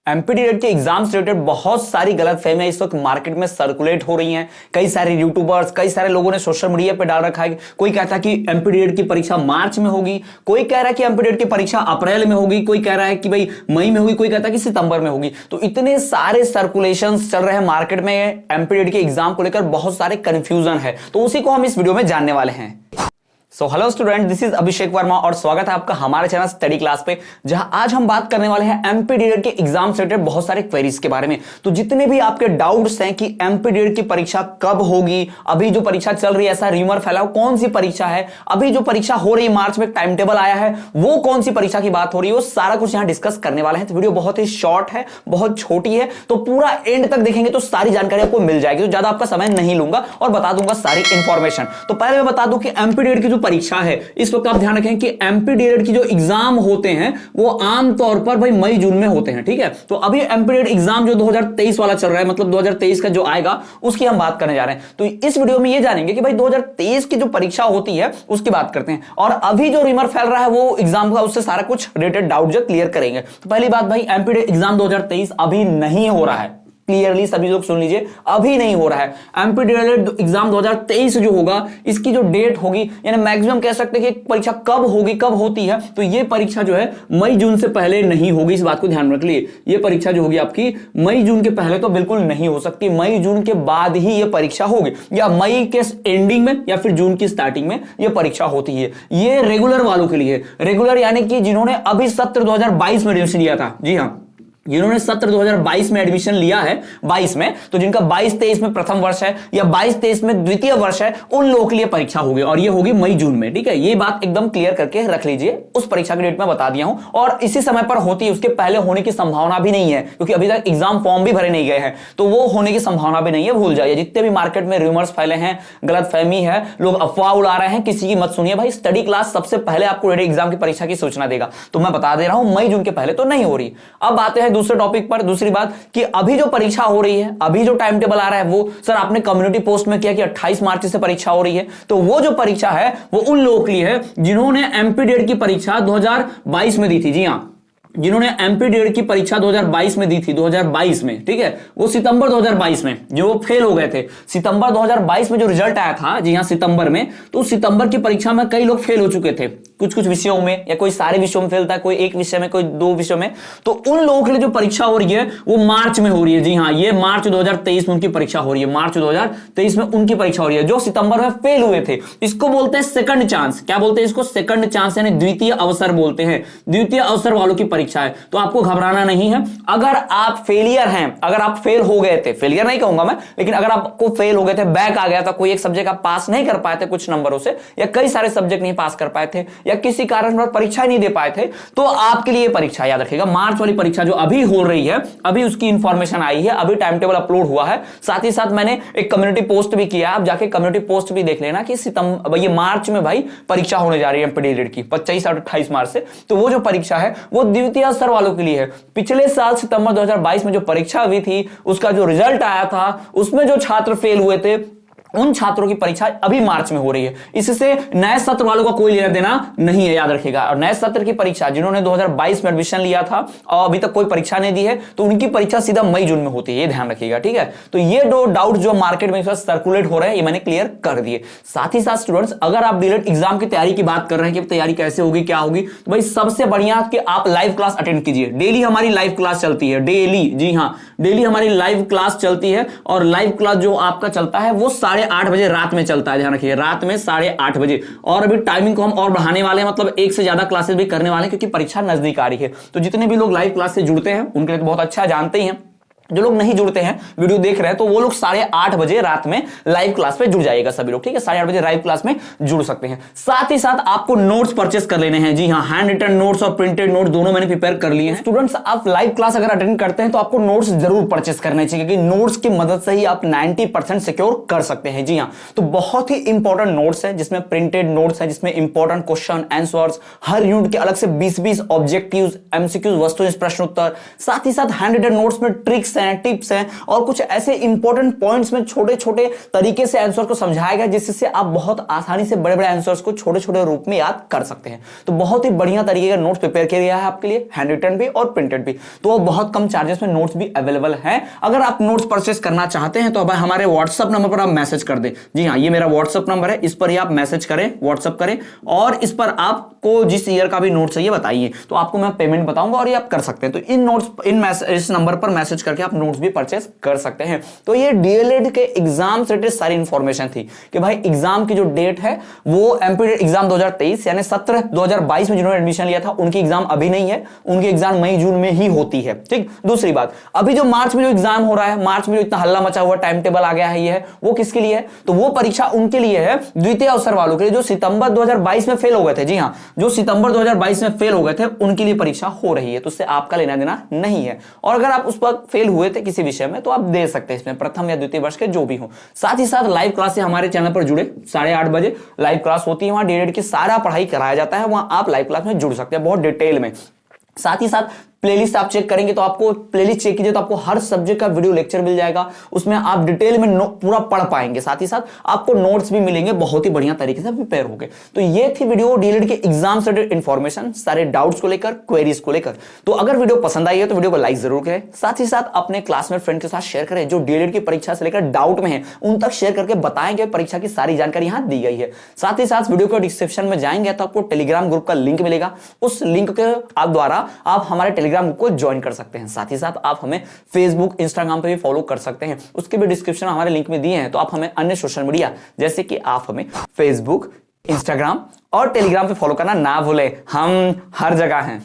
एमपीडीएड के एग्जाम से रिलेटेड बहुत सारी गलत फहमियां इस वक्त मार्केट में सर्कुलेट हो रही हैं। कई सारे यूट्यूबर्स, कई सारे लोगों ने सोशल मीडिया पे डाल रखा है। कोई कहता है कि एमपीडीएड की परीक्षा मार्च में होगी, कोई कह रहा है कि एमपीडीएड की परीक्षा अप्रैल में होगी, कोई कह रहा है कि भाई मई में होगी, कोई कहता है कि सितंबर में होगी। तो इतने सारे सर्कुलेशंस चल रहे हैं मार्केट में एमपीडीएड के एग्जाम को लेकर, बहुत सारे कंफ्यूजन है। तो उसी को हम इस वीडियो में जानने वाले हैं। So hello student, this is Abhishek Verma और स्वागत है आपका हमारे चैनल स्टडी क्लास पे, जहां आज हम बात करने वाले हैं एमपीडीएड के एग्जाम से रिलेटेड बहुत सारे क्वेरीज के बारे में। तो जितने भी आपके डाउट्स हैं कि एमपीडीएड की परीक्षा कब होगी, अभी जो परीक्षा चल रही है ऐसा र्यूमर फैला हो, कौन सी परीक्षा है, अभी जो परीक्षा हो रही है मार्च में टाइम टेबल आया है वो कौन सी परीक्षा की बात हो रही है, वो सारा कुछ यहां डिस्कस करने वाले हैं। तो वीडियो बहुत ही शॉर्ट है, बहुत छोटी है, तो पूरा एंड तक देखेंगे तो सारी जानकारी आपको मिल जाएगी। तो ज्यादा आपका समय नहीं लूंगा और बता दूंगा सारी इंफॉर्मेशन। तो पहले मैं बता दूं कि एमपीडीएड की जो परीक्षा है, इस वक्त आप ध्यान रखें कि एमपीडीएड की जो एग्जाम होते हैं वो आमतौर पर भाई मई जून में होते हैं। ठीक है, तो अभी एमपीडीएड एग्जाम जो 2023 वाला चल रहा है, मतलब 2023 का जो आएगा उसकी हम बात करने जा रहे हैं। तो इस वीडियो में ये जानेंगे कि भाई 2023 की जो परीक्षा होती है उसकी बात करते हैं, और अभी जो रिमर फैल रहा है वो एग्जाम का, उससे सारा कुछ रिलेटेड डाउट जो क्लियर करेंगे। तो पहली बात भाई, एमपीडीएड एग्जाम 2023 अभी नहीं हो रहा है। क्लियरली सभी लोग सुन लीजिए, अभी नहीं हो रहा है। एमपीडीएड एग्जाम 2023 जो होगा, इसकी जो डेट होगी, यानी मैक्सिमम कह सकते हैं कि परीक्षा कब होगी, कब होती है, तो ये परीक्षा जो है मई जून से पहले नहीं होगी। इस बात को ध्यान रख लिए, ये परीक्षा जो होगी आपकी मई जून के पहले तो बिल्कुल नहीं हो सकती। मई जून के बाद ही ये परीक्षा होगी, या मई के एंडिंग में या फिर जून की स्टार्टिंग में ये परीक्षा होती है। ये रेगुलर वालों के लिए, रेगुलर यानी कि जिन्होंने अभी सत्र 2022 में एडमिशन लिया था। जी हाँ, जिन्होंने सत्र 2022 में एडमिशन लिया है, 22 में, तो जिनका 22-23 में प्रथम वर्ष है या 22-23 में द्वितीय वर्ष है, उन लोगों के लिए परीक्षा होगी, और ये होगी मई जून में। ठीक है, ये बात एकदम क्लियर करके रख लीजिए। उस परीक्षा की डेट में बता दिया हूं, और इसी समय पर होती है, उसके पहले होने की संभावना भी नहीं है, क्योंकि अभी तक एग्जाम फॉर्म भी भरे नहीं गए हैं, तो वो होने की संभावना भी नहीं है। भूल जाइए, जितने भी मार्केट में रूमर्स फैले हैं, गलत फहमी है, लोग अफवाह उड़ा रहे हैं, किसी की मत सुनिए भाई। स्टडी क्लास सबसे पहले आपको एग्जाम की परीक्षा की सूचना देगा। तो मैं बता दे रहा हूं, मई जून के पहले तो नहीं हो रही। अब आते हैं दूसरे टॉपिक पर। दूसरी बात कि अभी जो परीक्षा हो रही है, अभी जो टाइम टेबल आ रहा है, वो सर आपने कम्युनिटी पोस्ट में किया कि 28 मार्च से परीक्षा हो रही है। तो वो जो परीक्षा है वो उन लोगों के लिए है जिन्होंने एमपीडीएड की परीक्षा 2022 में दी थी। जी हां, जिन्होंने एमपीडीएड की परीक्षा 2022 में दी थी, 2022 में, ठीक है, वो सितंबर 2022 में जो फेल हो गए थे, सितंबर 2022 में जो रिजल्ट आया था, जी हां सितंबर में, तो सितंबर की परीक्षा में कई लोग फेल हो चुके थे, कुछ कुछ विषयों में, या कोई सारे विषयों में फेल था, कोई एक विषय में, कोई दो विषयों में। तो उन लोगों के लिए जो परीक्षा हो रही है वो मार्च में हो रही है। जी हां, ये मार्च 2023 में उनकी परीक्षा हो रही है, मार्च 2023 में उनकी परीक्षा हो रही है, जो सितंबर में फेल हुए थे। इसको बोलते हैं सेकंड चांस। क्या बोलते हैं इसको? सेकंड चांस, यानी द्वितीय अवसर बोलते हैं। द्वितीय अवसर वालों की परीक्षा है, तो आपको घबराना नहीं है। अगर आप फेलियर हैं, अगर आप फेल हो गए थे, फेलियर नहीं कहूंगा मैं, लेकिन अगर आपको फेल हो गए थे, बैक आ गया था, कोई एक सब्जेक्ट आप पास नहीं कर पाए थे कुछ नंबरों से, या कई सारे सब्जेक्ट नहीं पास कर पाए थे, या किसी कारण पर परीक्षा नहीं दे पाए थे, तो आपके लिए परीक्षा याद रखिएगा, मार्च वाली परीक्षा जो अभी हो रही है, अभी उसकी इंफॉर्मेशन आई है, अभी टाइम टेबल अपलोड हुआ है। साथ ही साथ मैंने एक कम्युनिटी पोस्ट भी किया, आप जाके कम्युनिटी पोस्ट भी देख लेना कि सितंबर, ये मार्च में भाई परीक्षा होने जा रही है एमपीडीएड की, 25 और 28 मार्च से। तो वो जो परीक्षा है वो द्वितीय स्तर वालों के लिए है। पिछले साल सितंबर 2022 में जो परीक्षा हुई थी, उसका जो रिजल्ट आया था, उसमें जो छात्र फेल हुए थे, उन छात्रों की परीक्षा अभी मार्च में हो रही है। इससे नए सत्र वालों का कोई लेना देना नहीं है, याद रखिएगा। और नए सत्र की परीक्षा जिन्होंने 2022 में एडमिशन लिया था और अभी तक कोई परीक्षा नहीं दी है, तो उनकी परीक्षा सीधा मई जून में होती है, ये ध्यान रखिएगा। ठीक है, तो ये दो डाउट जो मार्केट में सर्कुलेट हो रहे हैं, ये मैंने क्लियर कर दिए। साथ ही साथ स्टूडेंट्स, अगर आप डीएलएड एग्जाम की तैयारी की बात कर रहे हैं कि तैयारी कैसे होगी, क्या होगी, तो भाई सबसे बढ़िया कि आप लाइव क्लास अटेंड कीजिए। डेली हमारी लाइव क्लास चलती है, डेली। जी हाँ, डेली हमारी लाइव क्लास चलती है, और लाइव क्लास जो आपका चलता है वो 8:30 बजे रात में चलता है, ध्यान रखिए, रात में 8:30 बजे। और अभी टाइमिंग को हम और बढ़ाने वाले हैं, मतलब एक से ज्यादा क्लासेस भी करने वाले हैं, क्योंकि परीक्षा नजदीक आ रही है। तो जितने भी लोग लाइव क्लास से जुड़ते हैं उनके लिए तो बहुत अच्छा, जानते ही हैं। जो लोग नहीं जुड़ते हैं, वीडियो देख रहे हैं, तो वो लोग 8:30 बजे रात में लाइव क्लास पे जुड़ जाएगा सभी लोग। ठीक है, 8:30 बजे लाइव क्लास में जुड़ सकते हैं। साथ ही साथ आपको नोट्स परचेस कर लेने हैं। जी हाँ, हैंड रिटन नोट्स और प्रिंटेड नोट्स दोनों मैंने प्रिपेयर कर लिए हैं। स्टूडेंट्स, आप लाइव क्लास अगर अटेंड करते हैं तो आपको नोट्स जरूर परचेस करने चाहिए, क्योंकि नोट्स की मदद से ही आप 90% सिक्योर कर सकते हैं। जी हाँ, तो बहुत ही इंपॉर्टेंट नोट्स है, जिसमें प्रिंटेड नोट्स है, जिसमें इंपॉर्टेंट क्वेश्चन आंसर्स, हर यूनिट के अलग से 20-20 ऑब्जेक्टिव्स, एमसीक्यूज, वस्तुनिष्ठ प्रश्न उत्तर, साथ ही साथ हैंड रिटन नोट्स में ट्रिक्स ट्रिक्स हैं, टिप्स हैं और कुछ ऐसे इंपॉर्टेंट पॉइंट्स में छोटे छोटे तरीके से आंसर को समझाया गया जिससे आप बहुत आसानी से बड़े बड़े आंसर्स को छोटे छोटे रूप में याद कर सकते हैं। तो बहुत ही बढ़िया तरीके का नोट्स प्रिपेयर किया गया है आपके लिए, हैंड रिटन भी और प्रिंटेड भी। तो बहुत कम चार्जेस में नोट्स भी अवेलेबल है। अगर आप नोट्स परचेस करना चाहते हैं तो अब हमारे व्हाट्सएप नंबर पर आप मैसेज कर दें। जी हाँ, ये मेरा व्हाट्सएप नंबर है, इस पर ही आप मैसेज करें, व्हाट्सएप करें और इस पर आपको जिस ईयर का भी नोट्स चाहिए बताइए, तो आपको मैं पेमेंट बताऊंगा और ये आप कर सकते हैं। तो इन नोट्स इस नंबर पर मैसेज करके आप नोट्स भी परचेस कर सकते हैं। तो ये डीएलएड के एग्जाम से रिलेटेड सारी इंफॉर्मेशन थी कि भाई एग्जाम की जो डेट है वो एमपीडीएड एग्जाम 2023 यानी 17/2022 में जिन्होंने एडमिशन लिया था उनकी एग्जाम अभी नहीं है, उनकी एग्जाम मई जून में ही होती है। ठीक, दूसरी बात, अभी जो मार्च में जो एग्जाम हो रहा है, मार्च में जो इतना हल्ला मचा हुआ टाइम टेबल आ गया है, ये है वो किसके लिए है? तो वो परीक्षा उनके लिए है, द्वितीय अवसर वालों के लिए जो सितंबर 2022 में फेल हो गए थे। जी हाँ, जो सितंबर 2022 में फेल हो गए थे उनके लिए परीक्षा हो रही है, तो उससे आपका लेना देना नहीं है। और अगर आप उस वक्त फेल हुए थे किसी विषय में तो आप दे सकते हैं इसमें, प्रथम या द्वितीय वर्ष के जो भी हो। साथ ही साथ लाइव क्लास से हमारे चैनल पर जुड़े, 8:30 बजे लाइव क्लास होती है, वहां डीएलएड की सारा पढ़ाई कराया जाता है, वहां आप लाइव क्लास में जुड़ सकते हैं बहुत डिटेल में। साथ ही साथ प्लेलिस्ट आप चेक करेंगे तो आपको प्लेलिस्ट चेक कीजिए तो आपको हर सब्जेक्ट का वीडियो लेक्चर मिल जाएगा, उसमें आप डिटेल में पूरा पढ़ पाएंगे। साथ ही साथ आपको नोट्स भी मिलेंगे बहुत ही बढ़िया तरीके से प्रिपेयर होंगे। तो ये थी वीडियो डीएलएड के एग्जाम से रिलेटेड इंफॉर्मेशन, सारे डाउट्स को लेकर, क्वेरीज को लेकर। तो अगर वीडियो पसंद आई है तो वीडियो को लाइक जरूर करें, साथ ही साथ अपने क्लासमेट फ्रेंड के साथ शेयर करें जो डीएलएड की परीक्षा से लेकर डाउट में है, उन तक शेयर करके बताएंगे परीक्षा की सारी जानकारी यहां दी गई है। साथ ही साथ वीडियो के डिस्क्रिप्शन में जाएंगे तो आपको टेलीग्राम ग्रुप का लिंक मिलेगा, उस लिंक के द्वारा आप हमारे टेलीग्राम ग्रुप को ज्वाइन कर सकते हैं। साथ ही साथ आप हमें फेसबुक, इंस्टाग्राम पे भी फॉलो कर सकते हैं, उसके भी डिस्क्रिप्शन हमारे लिंक में दिए हैं। तो आप हमें अन्य सोशल मीडिया जैसे कि आप हमें फेसबुक, इंस्टाग्राम और टेलीग्राम पे फॉलो करना ना भूलें, हम हर जगह हैं।